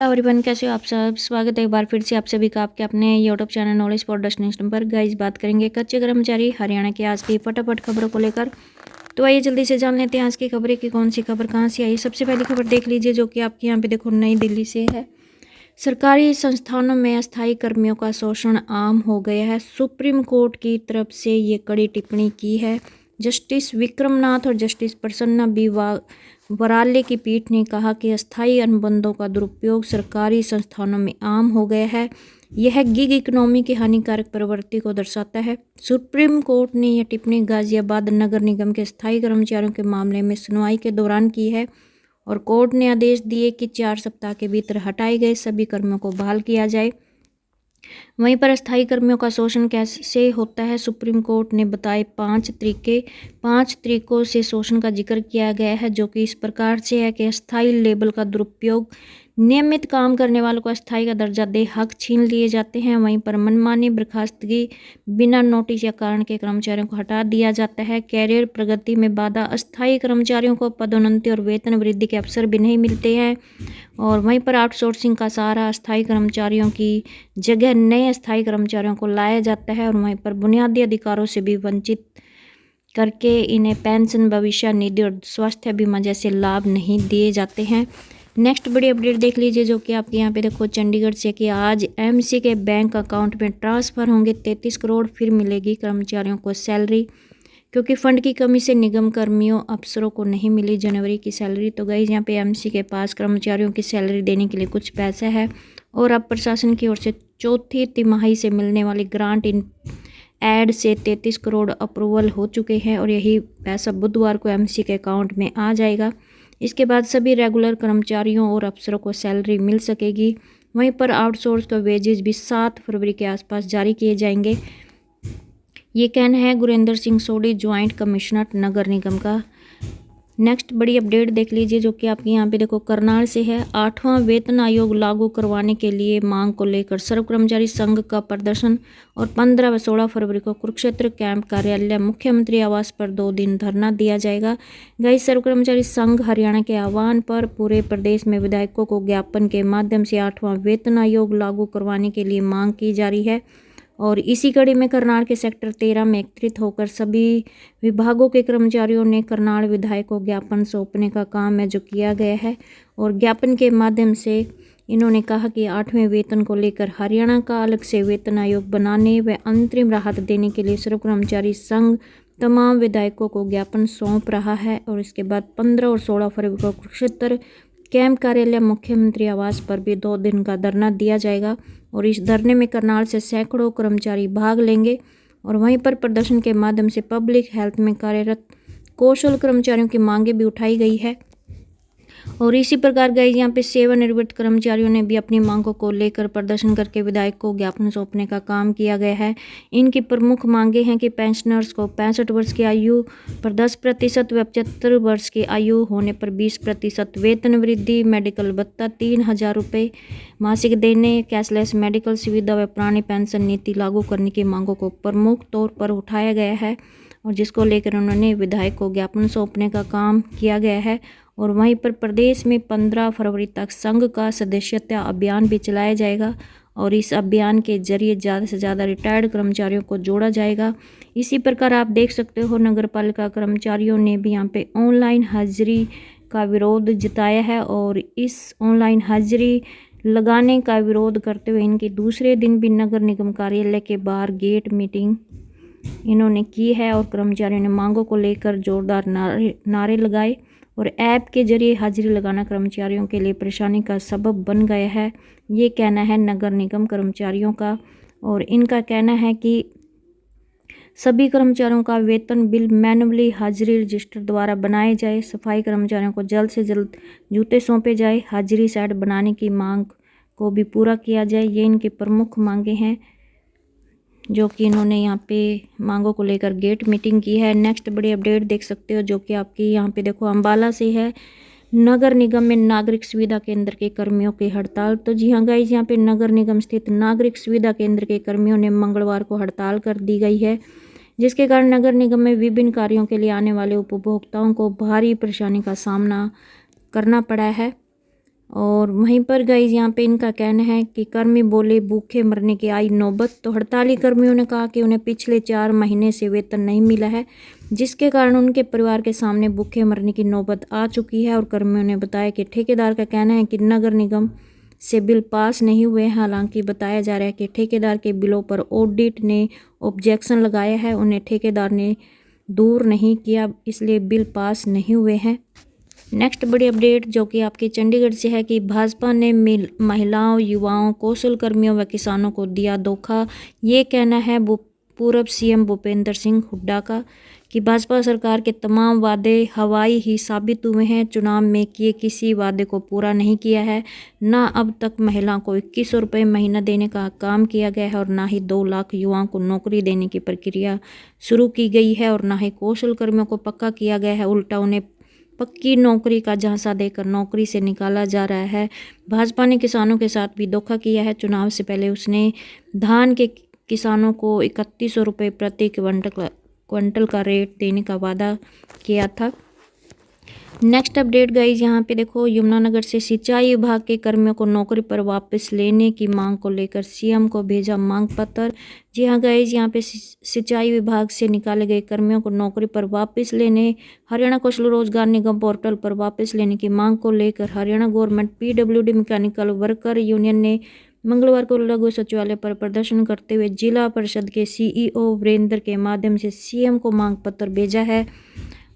Everyone, कैसे हो आप सब। स्वागत है एक बार फिर से आप सभी का आपके अपने YouTube channel knowledge for destination पर। गाइस, बात करेंगे कच्चे कर्मचारी हरियाणा की आज की फटाफट खबरों को लेकर। तो आइए जल्दी से जान लेते हैं आज की खबरें की कौन सी खबर कहां से आई। सबसे पहली खबर देख लीजिए जो कि आपके यहाँ पे देखो नई दिल्ली से है। सरकारी संस्थानों में अस्थायी कर्मियों का शोषण आम हो गया है। सुप्रीम कोर्ट की तरफ से ये कड़ी टिप्पणी की है। जस्टिस विक्रमनाथ और जस्टिस प्रसन्ना बी वराले की पीठ ने कहा कि अस्थायी अनुबंधों का दुरुपयोग सरकारी संस्थानों में आम हो गया है। यह गिग इकोनॉमी की हानिकारक प्रवृत्ति को दर्शाता है। सुप्रीम कोर्ट ने यह टिप्पणी गाजियाबाद नगर निगम के अस्थायी कर्मचारियों के मामले में सुनवाई के दौरान की है और कोर्ट ने आदेश दिए कि 4 सप्ताह के भीतर हटाए गए सभी कर्मियों को बहाल किया जाए। वहीं पर अस्थायी कर्मियों का शोषण कैसे होता है, सुप्रीम कोर्ट ने बताए 5 तरीकों से शोषण का जिक्र किया गया है, जो कि इस प्रकार से है कि अस्थायी लेबल का दुरुपयोग, नियमित काम करने वालों को अस्थायी का दर्जा दे हक छीन लिए जाते हैं। वहीं पर मनमानी बर्खास्तगी, बिना नोटिस या कारण के कर्मचारियों को हटा दिया जाता है। कैरियर प्रगति में बाधा, अस्थायी कर्मचारियों को पदोन्नति और वेतन वृद्धि के अवसर भी नहीं मिलते हैं। और वहीं पर आउटसोर्सिंग का सहारा, अस्थायी कर्मचारियों की जगह नए अस्थायी कर्मचारियों को लाया जाता है और वहीं पर बुनियादी अधिकारों से भी वंचित करके इन्हें पेंशन, भविष्य निधि और स्वास्थ्य बीमा जैसे लाभ नहीं दिए जाते हैं। नेक्स्ट बड़ी अपडेट देख लीजिए जो कि आपके यहाँ पे देखो चंडीगढ़ से कि आज एमसी के बैंक अकाउंट में ट्रांसफ़र होंगे 33 करोड़। फिर मिलेगी कर्मचारियों को सैलरी, क्योंकि फंड की कमी से निगम कर्मियों अफसरों को नहीं मिली जनवरी की सैलरी। तो गाइस, यहाँ पे एमसी के पास कर्मचारियों की सैलरी देने के लिए कुछ पैसा है और अब प्रशासन की ओर से चौथी तिमाही से मिलने वाली ग्रांट इन एड से 33 करोड़ अप्रूवल हो चुके हैं और यही पैसा बुधवार को एमसी के अकाउंट में आ जाएगा। इसके बाद सभी रेगुलर कर्मचारियों और अफसरों को सैलरी मिल सकेगी। वहीं पर आउटसोर्स का वेजेस भी 7 फरवरी के आसपास जारी किए जाएंगे। ये कहना है गुरेंद्र सिंह सोडी, ज्वाइंट कमिश्नर नगर निगम का। नेक्स्ट बड़ी अपडेट देख लीजिए जो कि आपके यहाँ पे देखो करनाल से है। 8वां वेतन आयोग लागू करवाने के लिए मांग को लेकर सर्व कर्मचारी संघ का प्रदर्शन और 15 व 16 फरवरी को कुरुक्षेत्र कैंप कार्यालय मुख्यमंत्री आवास पर 2 दिन धरना दिया जाएगा। गई सर्व कर्मचारी संघ हरियाणा के आह्वान पर पूरे प्रदेश में विधायकों को ज्ञापन के माध्यम से 8वां वेतन आयोग लागू करवाने के लिए मांग की जा रही है। और इसी कड़ी में करनाल के सेक्टर 13 में एकत्रित होकर सभी विभागों के कर्मचारियों ने करनाल विधायक को ज्ञापन सौंपने का काम है जो किया गया है। और ज्ञापन के माध्यम से इन्होंने कहा कि 8वें वेतन को लेकर हरियाणा का अलग से वेतन आयोग बनाने व अंतरिम राहत देने के लिए सर्व कर्मचारी संघ तमाम विधायकों को ज्ञापन सौंप रहा है। और इसके बाद 15 और 16 फरवरी को कुरुक्षेत्र कैंप कार्यालय मुख्यमंत्री आवास पर भी 2 दिन का धरना दिया जाएगा और इस धरने में करनाल से सैकड़ों कर्मचारी भाग लेंगे। और वहीं पर प्रदर्शन के माध्यम से पब्लिक हेल्थ में कार्यरत कौशल कर्मचारियों की मांगे भी उठाई गई है। और इसी प्रकार गए यहाँ पे सेवानिवृत्त कर्मचारियों ने भी अपनी मांगों को लेकर प्रदर्शन करके विधायक को ज्ञापन सौंपने का काम किया गया है। इनकी प्रमुख मांगे हैं कि पेंशनर्स को 65 वर्ष की आयु पर 10% व 75 वर्ष की आयु होने पर 20% वेतन वृद्धि, मेडिकल भत्ता 3,000 रुपये मासिक देने, कैशलेस मेडिकल सुविधा व पुरानी पेंशन नीति लागू करने की मांगों को प्रमुख तौर पर उठाया गया है और जिसको लेकर उन्होंने विधायक को ज्ञापन सौंपने का काम किया गया है। और वहीं पर प्रदेश में 15 फरवरी तक संघ का सदस्यता अभियान भी चलाया जाएगा और इस अभियान के जरिए ज़्यादा से ज़्यादा रिटायर्ड कर्मचारियों को जोड़ा जाएगा। इसी प्रकार आप देख सकते हो नगरपालिका कर्मचारियों ने भी यहाँ पे ऑनलाइन हाजिरी का विरोध जताया है और इस ऑनलाइन हाजिरी लगाने का विरोध करते हुए इनके दूसरे दिन भी नगर निगम कार्यालय के बाहर गेट मीटिंग इन्होंने की है और कर्मचारियों ने मांगों को लेकर जोरदार नारे लगाए। और ऐप के जरिए हाजिरी लगाना कर्मचारियों के लिए परेशानी का सबब बन गया है, ये कहना है नगर निगम कर्मचारियों का। और इनका कहना है कि सभी कर्मचारियों का वेतन बिल मैनुअली हाजिरी रजिस्टर द्वारा बनाए जाए, सफाई कर्मचारियों को जल्द से जल्द जूते सौंपे जाए, हाजिरी सेट बनाने की मांग को भी पूरा किया जाए। ये इनकी प्रमुख मांगे हैं जो कि इन्होंने यहाँ पे मांगों को लेकर गेट मीटिंग की है। नेक्स्ट बड़ी अपडेट देख सकते हो जो कि आपकी यहाँ पे देखो अम्बाला से है। नगर निगम में नागरिक सुविधा केंद्र के कर्मियों की हड़ताल। तो जी हाँ गाइज, यहाँ पे नगर निगम स्थित नागरिक सुविधा केंद्र के कर्मियों ने मंगलवार को हड़ताल कर दी गई है, जिसके कारण नगर निगम में विभिन्न कार्यों के लिए आने वाले उपभोक्ताओं को भारी परेशानी का सामना करना पड़ा है। और वहीं पर गाइस यहाँ पे इनका कहना है कि कर्मी बोले भूखे मरने की आई नौबत। तो हड़ताली कर्मियों ने कहा कि उन्हें पिछले 4 महीने से वेतन नहीं मिला है, जिसके कारण उनके परिवार के सामने भूखे मरने की नौबत आ चुकी है। और कर्मियों ने बताया कि ठेकेदार का कहना है कि नगर निगम से बिल पास नहीं हुए। हालांकि बताया जा रहा है कि ठेकेदार के बिलों पर ऑडिट ने ऑब्जेक्शन लगाया है, उन्हें ठेकेदार ने दूर नहीं किया, इसलिए बिल पास नहीं हुए हैं। नेक्स्ट बड़ी अपडेट जो कि आपकी चंडीगढ़ से है कि भाजपा ने महिलाओं, युवाओं, कौशल कर्मियों व किसानों को दिया धोखा। ये कहना है पूर्व सीएम भूपेंद्र सिंह हुड्डा का कि भाजपा सरकार के तमाम वादे हवाई ही साबित हुए हैं। चुनाव में किए किसी वादे को पूरा नहीं किया है। ना अब तक महिलाओं को 2100 रुपये महीना देने का काम किया गया है और ना ही 2 लाख युवाओं को नौकरी देने की प्रक्रिया शुरू की गई है और ना ही कौशल कर्मियों को पक्का किया गया है। उल्टा उन्हें पक्की नौकरी का झांसा देकर नौकरी से निकाला जा रहा है। भाजपा ने किसानों के साथ भी धोखा किया है। चुनाव से पहले उसने धान के किसानों को 3100 रुपये प्रति क्विंटल का रेट देने का वादा किया था। नेक्स्ट अपडेट गाइज यहाँ पे देखो, यमुनानगर से सिंचाई विभाग के कर्मियों को नौकरी पर वापस लेने की मांग को लेकर सीएम को भेजा मांग पत्र। जी हाँ गाइज, यहाँ पे सिंचाई विभाग से निकाले गए कर्मियों को नौकरी पर वापस लेने, हरियाणा कौशल रोजगार निगम पोर्टल पर वापस लेने की मांग को लेकर Haryana government PWD mechanical worker union ने मंगलवार को लघु सचिवालय पर प्रदर्शन करते हुए जिला परिषद के CEO वीरेंद्र के माध्यम से सीएम को मांग पत्र भेजा है।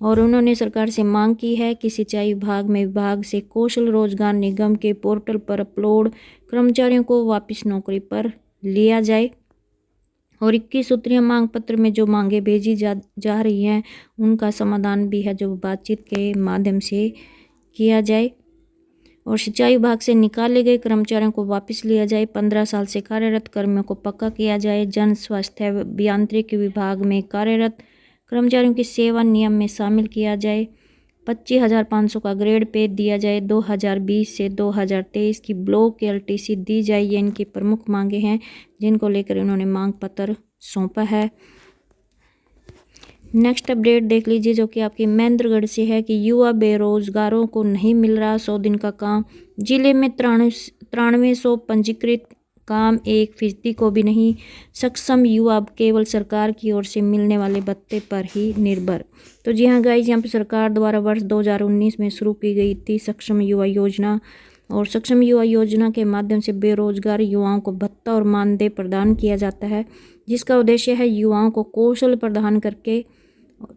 और उन्होंने सरकार से मांग की है कि सिंचाई विभाग से कौशल रोजगार निगम के पोर्टल पर अपलोड कर्मचारियों को वापस नौकरी पर लिया जाए। और 21 सूत्रीय मांग पत्र में जो मांगे भेजी जा रही हैं उनका समाधान भी है जो बातचीत के माध्यम से किया जाए। और सिंचाई विभाग से निकाले गए कर्मचारियों को वापस लिया जाए। 15 साल से कार्यरत कर्मियों को पक्का किया जाए। जन स्वास्थ्य अभियांत्रिकी विभाग में कार्यरत कर्मचारियों की सेवा नियम में शामिल किया जाए। 25,500 का ग्रेड पे दिया जाए। 2020 से 2023 की ब्लॉक LTC दी जाए। ये इनकी प्रमुख मांगे हैं जिनको लेकर इन्होंने मांग पत्र सौंपा है। नेक्स्ट अपडेट देख लीजिए जो कि आपकी महेंद्रगढ़ से है कि युवा बेरोजगारों को नहीं मिल रहा 100 दिन का काम। जिले में 9300 पंजीकृत काम 1% को भी नहीं। सक्षम युवा अब केवल सरकार की ओर से मिलने वाले भत्ते पर ही निर्भर। तो जी हाँ गाइज, यहाँ पे सरकार द्वारा वर्ष 2019 में शुरू की गई थी सक्षम युवा योजना। और सक्षम युवा योजना के माध्यम से बेरोजगार युवाओं को भत्ता और मानदेय प्रदान किया जाता है, जिसका उद्देश्य है युवाओं को कौशल प्रदान करके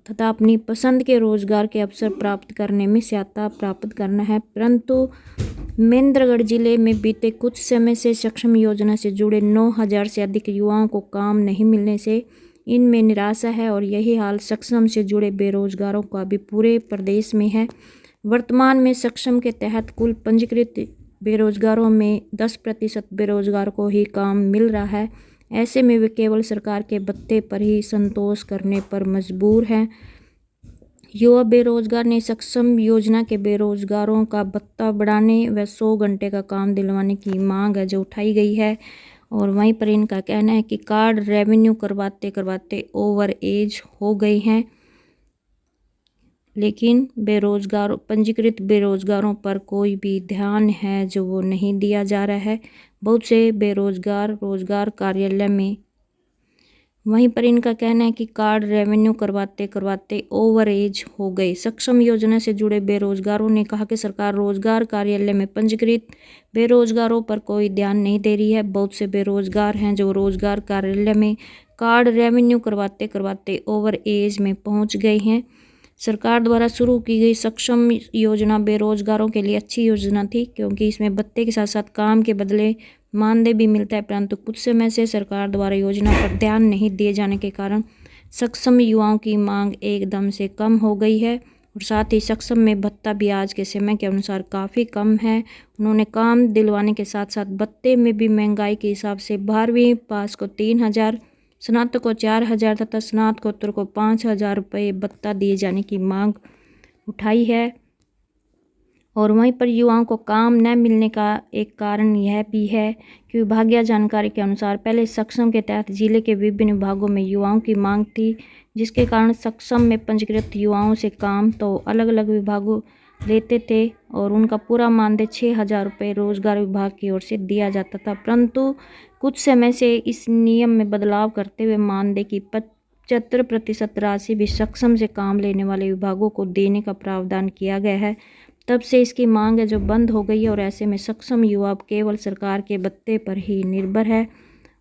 तथा अपनी पसंद के रोजगार के अवसर प्राप्त करने में सहायता प्राप्त करना है। परंतु महेंद्रगढ़ जिले में बीते कुछ समय से सक्षम योजना से जुड़े 9000 से अधिक युवाओं को काम नहीं मिलने से इनमें निराशा है और यही हाल सक्षम से जुड़े बेरोजगारों का भी पूरे प्रदेश में है। वर्तमान में सक्षम के तहत कुल पंजीकृत बेरोजगारों में 10% बेरोजगार को ही काम मिल रहा है। ऐसे में वे केवल सरकार के भत्ते पर ही संतोष करने पर मजबूर हैं। युवा बेरोजगार ने सक्षम योजना के बेरोजगारों का भत्ता बढ़ाने व 100 घंटे का काम दिलवाने की मांग है जो उठाई गई है। और वहीं पर इनका कहना है कि कार्ड रेवेन्यू करवाते करवाते ओवर एज हो गई हैं, लेकिन पंजीकृत बेरोजगारों पर कोई भी ध्यान है जो वो नहीं दिया जा रहा है। बहुत से बेरोजगार रोजगार कार्यालय में, वहीं पर इनका कहना है कि कार्ड रेवेन्यू करवाते करवाते ओवर एज हो गए। सक्षम योजना से जुड़े बेरोजगारों ने कहा कि सरकार रोजगार कार्यालय में पंजीकृत बेरोजगारों पर कोई ध्यान नहीं दे रही है। बहुत से बेरोजगार हैं जो रोजगार कार्यालय में कार्ड रेवेन्यू करवाते करवाते ओवर एज में पहुंच गए हैं। सरकार द्वारा शुरू की गई सक्षम योजना बेरोजगारों के लिए अच्छी योजना थी, क्योंकि इसमें भत्ते के साथ साथ काम के बदले मानदेय भी मिलता है। परंतु कुछ समय से सरकार द्वारा योजना पर ध्यान नहीं दिए जाने के कारण सक्षम युवाओं की मांग एकदम से कम हो गई है और साथ ही सक्षम में भत्ता भी आज के समय के अनुसार काफ़ी कम है। उन्होंने काम दिलवाने के साथ साथ भत्ते में भी महंगाई के हिसाब से 12वीं पास को 3000, स्नातक को 4000 तथा स्नातकोत्तर को 5000 रुपये भत्ता दिए जाने की मांग उठाई है। और वहीं पर युवाओं को काम न मिलने का एक कारण यह भी है कि विभागीय जानकारी के अनुसार पहले सक्षम के तहत जिले के विभिन्न विभागों में युवाओं की मांग थी, जिसके कारण सक्षम में पंजीकृत युवाओं से काम तो अलग अलग विभागों लेते थे और उनका पूरा मानदेय 6,000 रुपये रोजगार विभाग की ओर से दिया जाता था। परंतु कुछ समय से इस नियम में बदलाव करते हुए मानदेय की 75% राशि भी सक्षम से काम लेने वाले विभागों को देने का प्रावधान किया गया है। तब से इसकी मांग है जो बंद हो गई है और ऐसे में सक्षम युवा अब केवल सरकार के भत्ते पर ही निर्भर है।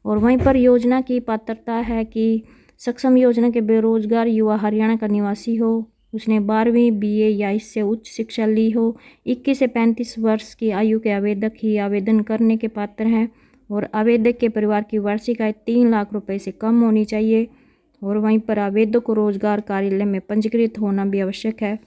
और वहीं पर योजना की पात्रता है कि सक्षम योजना के बेरोजगार युवा हरियाणा का निवासी हो, उसने 12वीं BA या इससे उच्च शिक्षा ली हो, 21 से 35 वर्ष की आयु के आवेदक ही आवेदन करने के पात्र हैं और आवेदक के परिवार की वार्षिक आय 3 लाख रुपए से कम होनी चाहिए। और वहीं पर आवेदक को रोजगार कार्यालय में पंजीकृत होना भी आवश्यक है,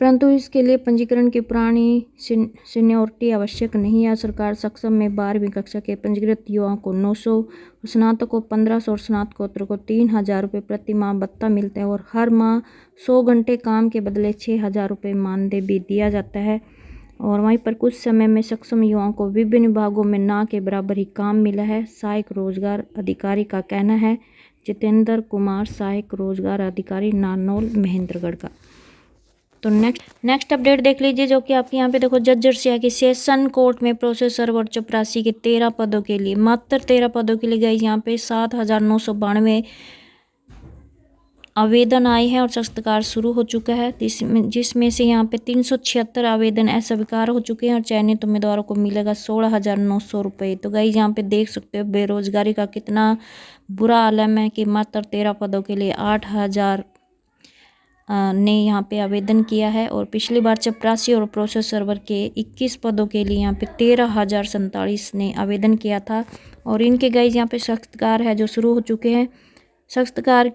परंतु इसके लिए पंजीकरण की पुरानी सीनियोरिटी आवश्यक नहीं है। सरकार सक्षम में 12वीं कक्षा के पंजीकृत युवाओं को 900, स्नातक को 1500 और स्नातकोत्तर को 3,000 रुपये प्रति माह भत्ता मिलता है और हर माह 100 घंटे काम के बदले 6,000 रुपये मानदेय भी दिया जाता है। और वहीं पर कुछ समय में सक्षम युवाओं को विभिन्न विभागों में ना के बराबर ही काम मिला है। सहायक रोजगार अधिकारी का कहना है। जितेंद्र कुमार, सहायक रोजगार अधिकारी, नारनौल, महेंद्रगढ़ का। तो नेक्स्ट अपडेट देख लीजिए, जो कि आपके यहाँ पे देखो जजर्सिया की सेशन कोर्ट में प्रोसेसर और चपरासी के 13 पदों के लिए, मात्र 13 पदों के लिए गई यहाँ पे 7,992 आवेदन आए हैं और संस्कार शुरू हो चुका है, जिसमें से यहाँ पे 376 आवेदन अस्वीकार हो चुके हैं और चयनित उम्मीदवारों को मिलेगा 16,900 रुपये। तो गाइस यहाँ पे देख सकते हो बेरोजगारी का कितना बुरा आलम है कि मात्र 13 पदों के लिए 8,000 ने यहाँ पे आवेदन किया है और पिछली बार चपरासी और प्रोसेस सर्वर के 21 पदों के लिए यहाँ पे 13,047 ने आवेदन किया था। और इनके गाइस यहाँ पे सख्तकार है जो शुरू हो चुके हैं। सख्तकार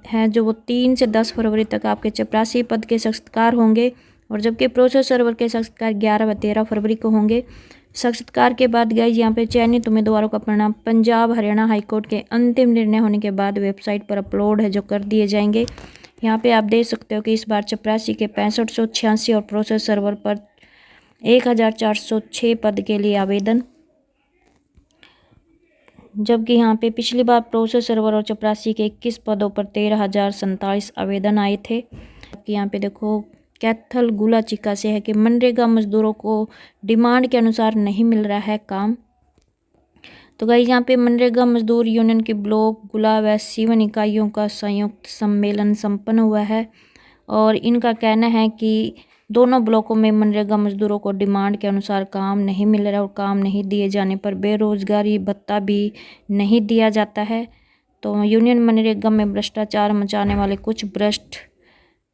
है जो वो 3 से 10 फरवरी तक आपके चपरासी पद के सख्तकार होंगे और जबकि प्रोसेस सर्वर के सख्तकार 11 व 13 फरवरी को होंगे। सख्तकार के बाद गाइस यहाँ पे चयनित उम्मीदवारों का परिणाम पंजाब हरियाणा हाईकोर्ट के अंतिम निर्णय होने के बाद वेबसाइट पर अपलोड है जो कर दिए जाएंगे। यहाँ पे आप देख सकते हो कि इस बार चपरासी के 6586 और प्रोसेस सर्वर पर 1,406 पद के लिए आवेदन, जबकि यहाँ पे पिछली बार प्रोसेस सर्वर और चपरासी के 21 पदों पर 13,047 आवेदन आए थे। यहाँ पे देखो कैथल गुला चिका से है कि मनरेगा मजदूरों को डिमांड के अनुसार नहीं मिल रहा है काम। तो गाइस यहाँ पे मनरेगा मजदूर यूनियन के ब्लॉक गुला व सीवन इकाइयों का संयुक्त सम्मेलन संपन्न हुआ है और इनका कहना है कि दोनों ब्लॉकों में मनरेगा मजदूरों को डिमांड के अनुसार काम नहीं मिल रहा और काम नहीं दिए जाने पर बेरोजगारी भत्ता भी नहीं दिया जाता है। तो यूनियन मनरेगा में भ्रष्टाचार मचाने वाले कुछ भ्रष्ट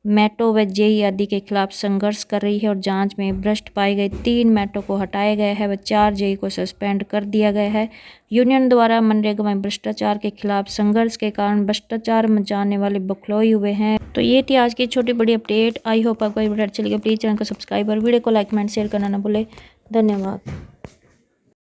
मैटो व जेई आदि के खिलाफ संघर्ष कर रही है और जांच में भ्रष्ट पाए गए 3 मैटो को हटाया गया है व 4 जेई को सस्पेंड कर दिया गया है। यूनियन द्वारा मनरेगा में भ्रष्टाचार के खिलाफ संघर्ष के कारण भ्रष्टाचार मचाने वाले बखलोई हुए हैं। तो ये थी आज की छोटी बड़ी अपडेट। आई होप आपको ये वीडियो अच्छी लगी। प्लीज़ चैनल को सब्सक्राइब और वीडियो को लाइक कमेंट शेयर करना ना भूले। धन्यवाद।